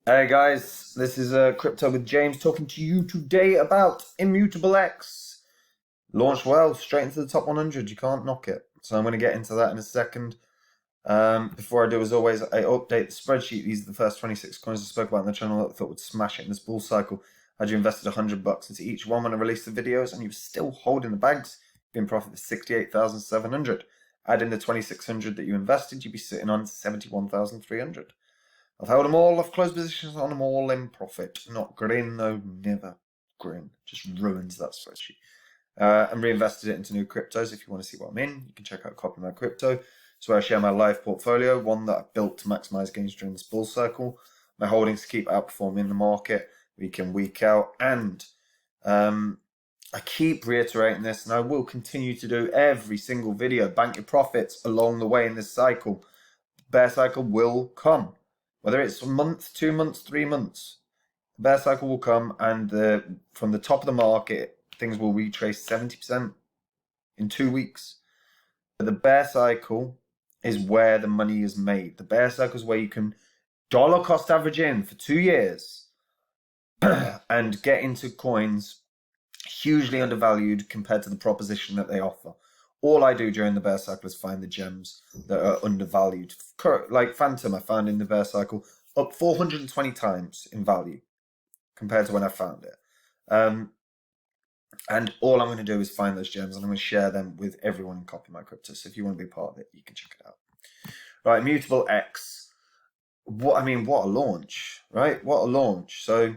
Hey guys, this is Crypto with James talking to you today about Immutable X. Launched well, straight into the top 100. You can't knock it. So I'm going to get into that in a second. Before I do, as always, I update the spreadsheet. These are the first 26 coins I spoke about on the channel that I thought would smash it in this bull cycle. Had you invested $100 into each one when I released the videos, and you were still holding the bags, you'd be in profit of 68,700. Add in the 2,600 that you invested, you'd be sitting on 71,300. I've held them all. I've closed positions on them all in profit. Not grin, though, never grin. Just ruins that spreadsheet. And reinvested it into new cryptos. If you want to see what I'm in, you can check out Copy My Crypto. It's where I share my live portfolio, one that I've built to maximize gains during this bull cycle. My holdings keep outperforming the market week in, week out. And I keep reiterating this, and I will continue to do every single video. Bank your profits along the way in this cycle. Bear cycle will come. Whether it's a month, 2 months, 3 months, the bear cycle will come, and from the top of the market, things will retrace 70% in 2 weeks. But the bear cycle is where the money is made. The bear cycle is where you can dollar cost average in for 2 years and get into coins hugely undervalued compared to the proposition that they offer. All I do during the bear cycle is find the gems that are undervalued. Like Phantom, I found in the bear cycle up 420 times in value compared to when I found it. And all I'm going to do is find those gems, and I'm going to share them with everyone in Copy My Crypto. So if you want to be part of it, you can check it out. Right, Immutable X. What a launch, right? What a launch. So,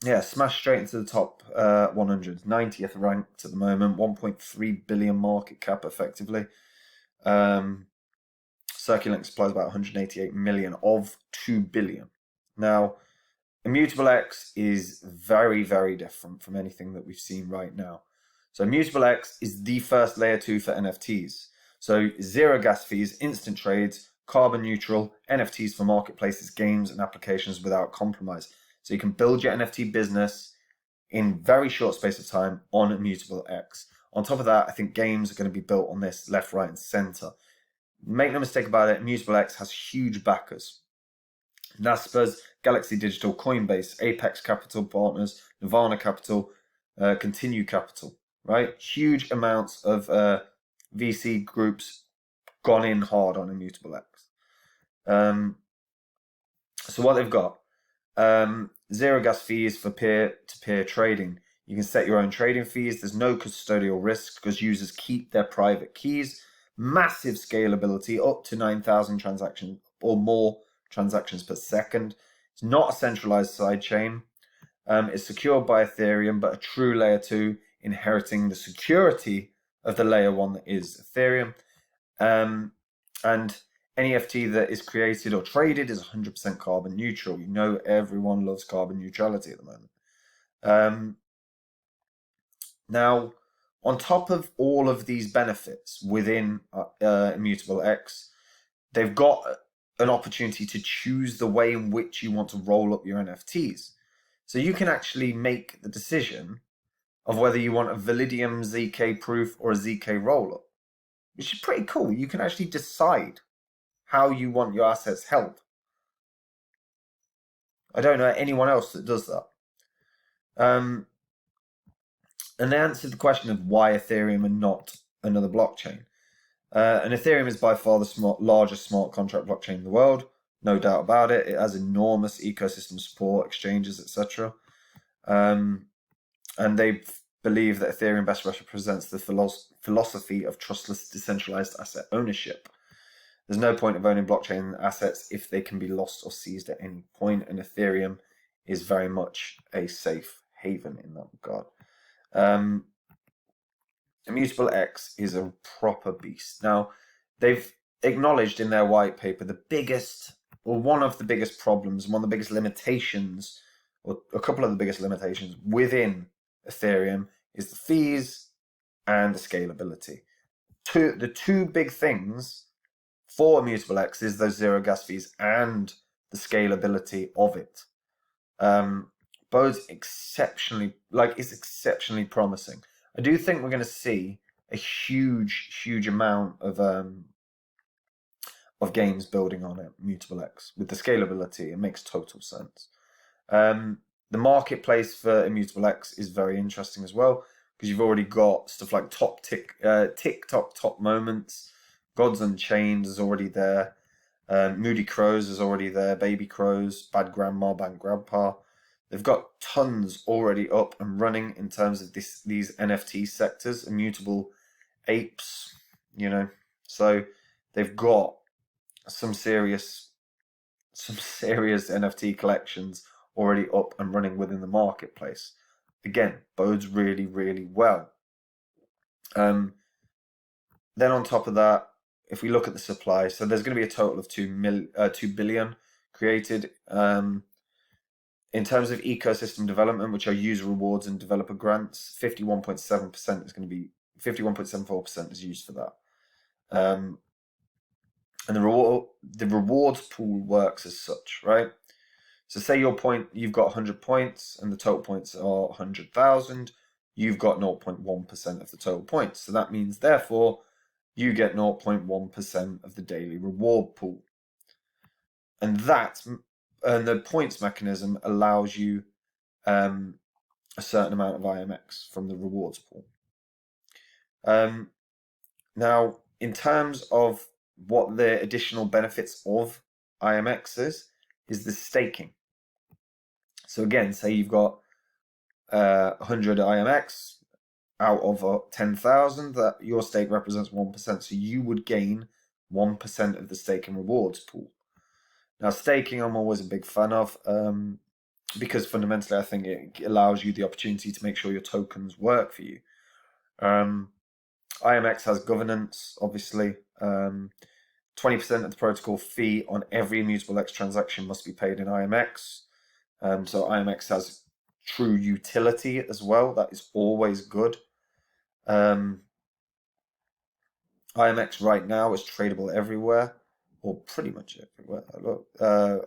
yeah, smashed straight into the top 100. 90th ranked at the moment. 1.3 billion market cap, effectively. Circulating supply is about 188 million of 2 billion. Now, Immutable X is very, very different from anything that we've seen right now. So Immutable X is the first layer 2 for NFTs. So zero gas fees, instant trades, carbon neutral, NFTs for marketplaces, games, and applications without compromise. So you can build your NFT business in very short space of time on Immutable X. On top of that, I think games are going to be built on this left, right, and center. Make no mistake about it, Immutable X has huge backers. Naspers, Galaxy Digital, Coinbase, Apex Capital Partners, Nirvana Capital, Continue Capital, right? Huge amounts of VC groups gone in hard on Immutable X. So what they've got, zero gas fees for peer-to-peer trading. You can set your own trading fees. There's no custodial risk because users keep their private keys. Massive scalability, up to 9,000 transactions or more transactions per second. It's not a centralized sidechain. It's secured by Ethereum, but a true layer 2, inheriting the security of the layer 1 that is Ethereum. And any NFT that is created or traded is 100% carbon neutral. You know, everyone loves carbon neutrality at the moment. Now, on top of all of these benefits within Immutable X, they've got an opportunity to choose the way in which you want to roll up your NFTs. So you can actually make the decision of whether you want a Validium ZK proof or a ZK rollup, which is pretty cool. You can actually decide how you want your assets held. I don't know anyone else that does that. And they answered the question of why Ethereum and not another blockchain. And Ethereum is by far the largest smart contract blockchain in the world, no doubt about it. It has enormous ecosystem support, exchanges, etc. And they believe that Ethereum best represents the philosophy of trustless, decentralized asset ownership. There's no point of owning blockchain assets if they can be lost or seized at any point, and Ethereum is very much a safe haven in that regard. Immutable X is a proper beast. Now, they've acknowledged in their white paper the biggest, or one of the biggest problems, one of the biggest limitations, or a couple of the biggest limitations within Ethereum is the fees and the scalability. The two big things for Immutable X is those zero gas fees and the scalability of it. Both exceptionally, it's exceptionally promising. I do think we're going to see a huge amount of of games building on it, Immutable X. With the scalability, it makes total sense. The marketplace for Immutable X is very interesting as well, because you've already got stuff like TikTok top moments, Gods Unchained is already there, Moody Crows is already there, Baby Crows, Bad Grandma, Bad Grandpa. They've got tons already up and running in terms of these NFT sectors, Immutable Apes, you know. So they've got some serious NFT collections already up and running within the marketplace. Again, bodes really, really well. Then on top of that, if we look at the supply, so there's going to be a total of 2 billion created. In terms of ecosystem development, which are user rewards and developer grants, 51.7% is going to be 51.74% is used for that. And the rewards pool works as such, right? So say you've got 100 points and the total points are 100,000. You've got 0.1% of the total points. So that means, therefore, you get 0.1% of the daily reward pool. And the points mechanism allows you a certain amount of IMX from the rewards pool. Now, in terms of what the additional benefits of IMX is the staking. So again, say you've got 100 IMX out of 10,000, that your stake represents 1%. So you would gain 1% of the stake and rewards pool. Now, staking I'm always a big fan of, because fundamentally I think it allows you the opportunity to make sure your tokens work for you. IMX has governance, obviously. 20% of the protocol fee on every Immutable X transaction must be paid in IMX. So IMX has true utility as well. That is always good. IMX right now is tradable everywhere, or pretty much everywhere.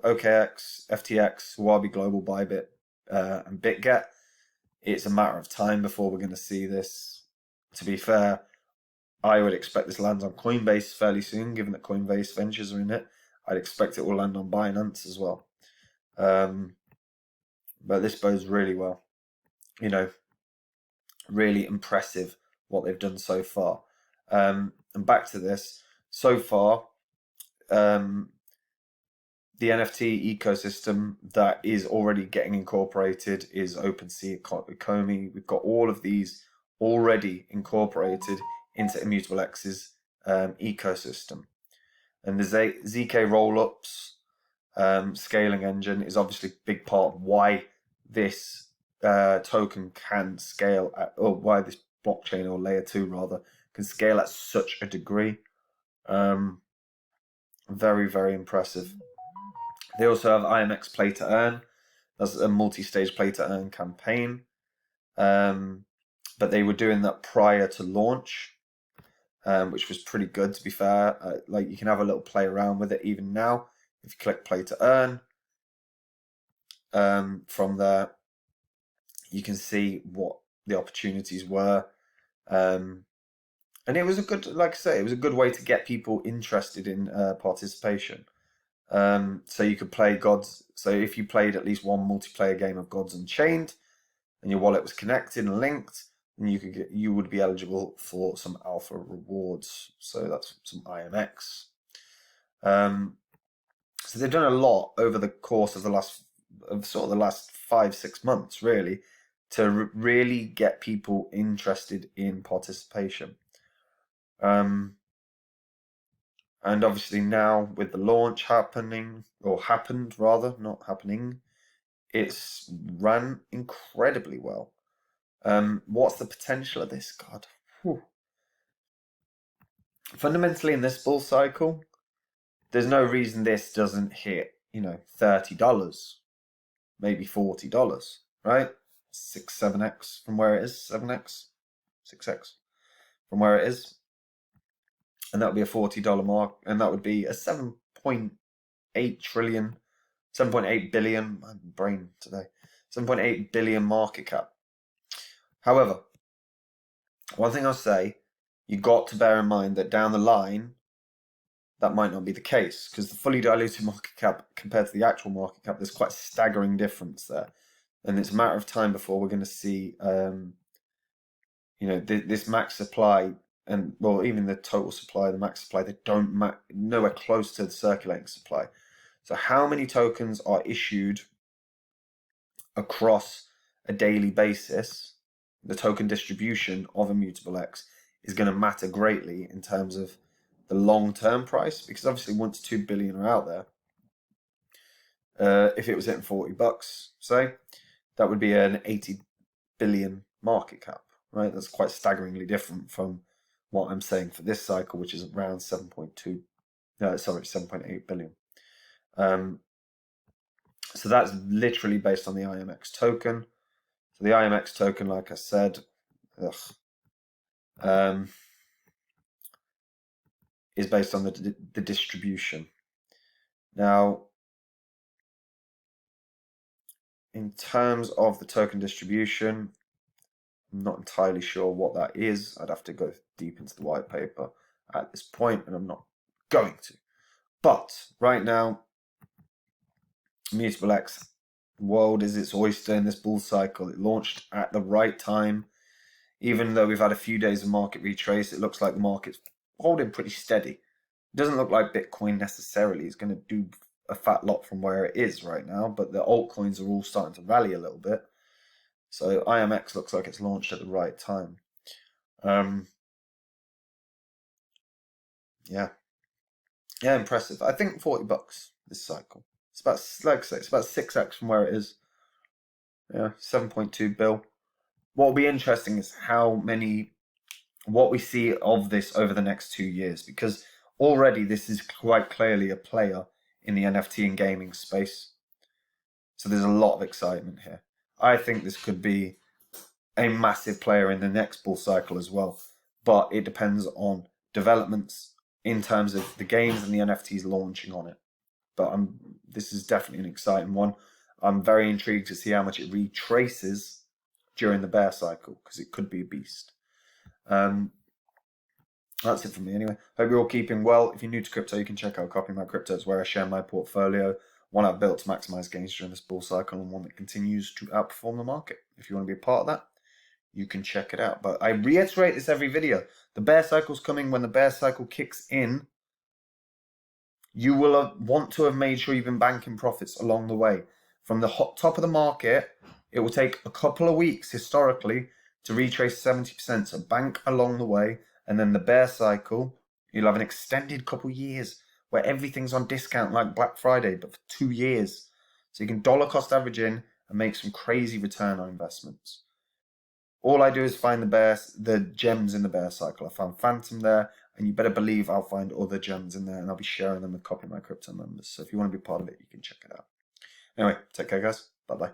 OKX, FTX, Huobi Global, Bybit, and BitGet. It's a matter of time before we're going to see this. To be fair, I would expect this lands on Coinbase fairly soon, given that Coinbase Ventures are in it. I'd expect it will land on Binance as well. But this bodes really well. You know, really impressive what they've done so far. And back to this, so far, the NFT ecosystem that is already getting incorporated is OpenSea, Komi. We've got all of these already incorporated into Immutable X's ecosystem. And the ZK rollups scaling engine is obviously a big part of why this token can scale or why this blockchain, or layer 2 rather, can scale at such a degree. Very, very impressive. They also have IMX Play to Earn. That's a multi-stage Play to Earn campaign. But they were doing that prior to launch, which was pretty good, to be fair. Like, you can have a little play around with it even now. If you click Play to Earn, from there, you can see what the opportunities were. And it was a good, like I say, it was a good way to get people interested in participation. So you could play Gods. So if you played at least one multiplayer game of Gods Unchained, and your wallet was connected and linked, then you would be eligible for some alpha rewards. So that's some IMX. So they've done a lot over the course of the last 5-6 months, really, to really get people interested in participation. And obviously now with the launch happened rather, not happening, it's ran incredibly well. What's the potential of this? God. Whew. Fundamentally, in this bull cycle, there's no reason this doesn't hit, $30, maybe $40, right? 7x from where it is, 7x, 6x from where it is. And that would be a $40 mark, and that would be a 7.8 billion, my brain today, 7.8 billion market cap. However, one thing I'll say, you got to bear in mind that down the line, that might not be the case, because the fully diluted market cap compared to the actual market cap, there's quite a staggering difference there. And it's a matter of time before we're going to see, this max supply and, well, even the total supply, the max supply, they don't nowhere close to the circulating supply. So how many tokens are issued across a daily basis, the token distribution of Immutable X is going to matter greatly in terms of the long-term price, because obviously once 2 billion are out there, if it was hitting $40, say, that would be an 80 billion market cap, right? That's quite staggeringly different from what I'm saying for this cycle, which is around 7.8 billion. So that's literally based on the IMX token. So the IMX token, like I said, is based on the distribution. Now, in terms of the token distribution, I'm not entirely sure what that is. I'd have to go deep into the white paper at this point, and I'm not going to. But right now, Immutable X world is its oyster in this bull cycle. It launched at the right time. Even though we've had a few days of market retrace, it looks like the market's holding pretty steady. It doesn't look like Bitcoin necessarily is going to do a fat lot from where it is right now, but the altcoins are all starting to rally a little bit. So IMX looks like it's launched at the right time. Yeah, impressive. I think $40 this cycle. It's about, like I say, it's about 6x from where it is. Yeah, 7.2 bill. What will be interesting is what we see of this over the next 2 years, because already this is quite clearly a player in the NFT and gaming space. So there's a lot of excitement here. I think this could be a massive player in the next bull cycle as well, but it depends on developments in terms of the games and the NFTs launching on it. But this is definitely an exciting one. I'm very intrigued to see how much it retraces during the bear cycle, because it could be a beast. That's it from me anyway. Hope you're all keeping well. If you're new to crypto, you can check out Copy My Crypto. It's where I share my portfolio, one I've built to maximize gains during this bull cycle, and one that continues to outperform the market. If you want to be a part of that, you can check it out. But I reiterate this every video. The bear cycle's coming. When the bear cycle kicks in, you will want to have made sure you've been banking profits along the way. From the top of the market, it will take a couple of weeks historically to retrace 70%. So bank along the way. And then the bear cycle, you'll have an extended couple years where everything's on discount like Black Friday, but for 2 years. So you can dollar cost average in and make some crazy return on investments. All I do is find the gems in the bear cycle. I found Phantom there, and you better believe I'll find other gems in there, and I'll be sharing them with Copy My Crypto members. So if you want to be part of it, you can check it out. Anyway, take care, guys. Bye-bye.